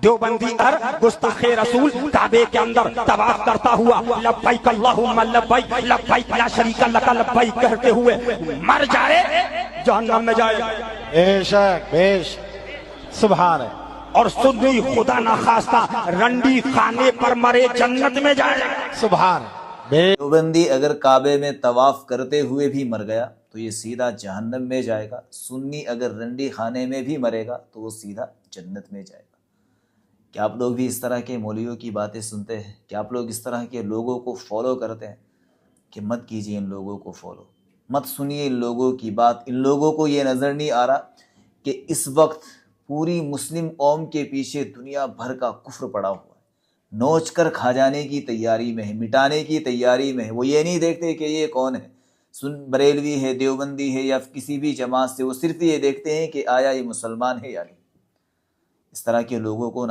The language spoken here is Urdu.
دیوبندی گستاخ رسول کعبے کے اندر طواف کرتا ہوا لبیک اللہم لبیک لبیک لا شریک لک لبیک کہتے ہوئے مر جائے جہنم میں جائے گا۔ بے شک سبحان ہے۔ اور سنی خدا نخواستہ رنڈی خانے پر مرے جنت میں جائے گا۔ سبحان ہے۔ دیوبندی اگر کعبے میں طواف کرتے ہوئے بھی مر گیا تو یہ سیدھا جہنم میں جائے گا، سنی اگر رنڈی خانے میں بھی مرے گا تو وہ سیدھا جنت میں جائے گا۔ کیا آپ لوگ بھی اس طرح کے مولویوں کی باتیں سنتے ہیں؟ کیا آپ لوگ اس طرح کے لوگوں کو فالو کرتے ہیں؟ کہ مت کیجیے ان لوگوں کو فالو، مت سنیے ان لوگوں کی بات۔ ان لوگوں کو یہ نظر نہیں آ رہا کہ اس وقت پوری مسلم قوم کے پیچھے دنیا بھر کا کفر پڑا ہوا ہے، نوچ کر کھا جانے کی تیاری میں ہے، مٹانے کی تیاری میں ہے۔ وہ یہ نہیں دیکھتے کہ یہ کون ہے، بریلوی ہے، دیوبندی ہے یا کسی بھی جماعت سے، وہ صرف یہ دیکھتے ہیں کہ آیا یہ مسلمان ہے یا نہیں۔ اس طرح کے لوگوں کو نہ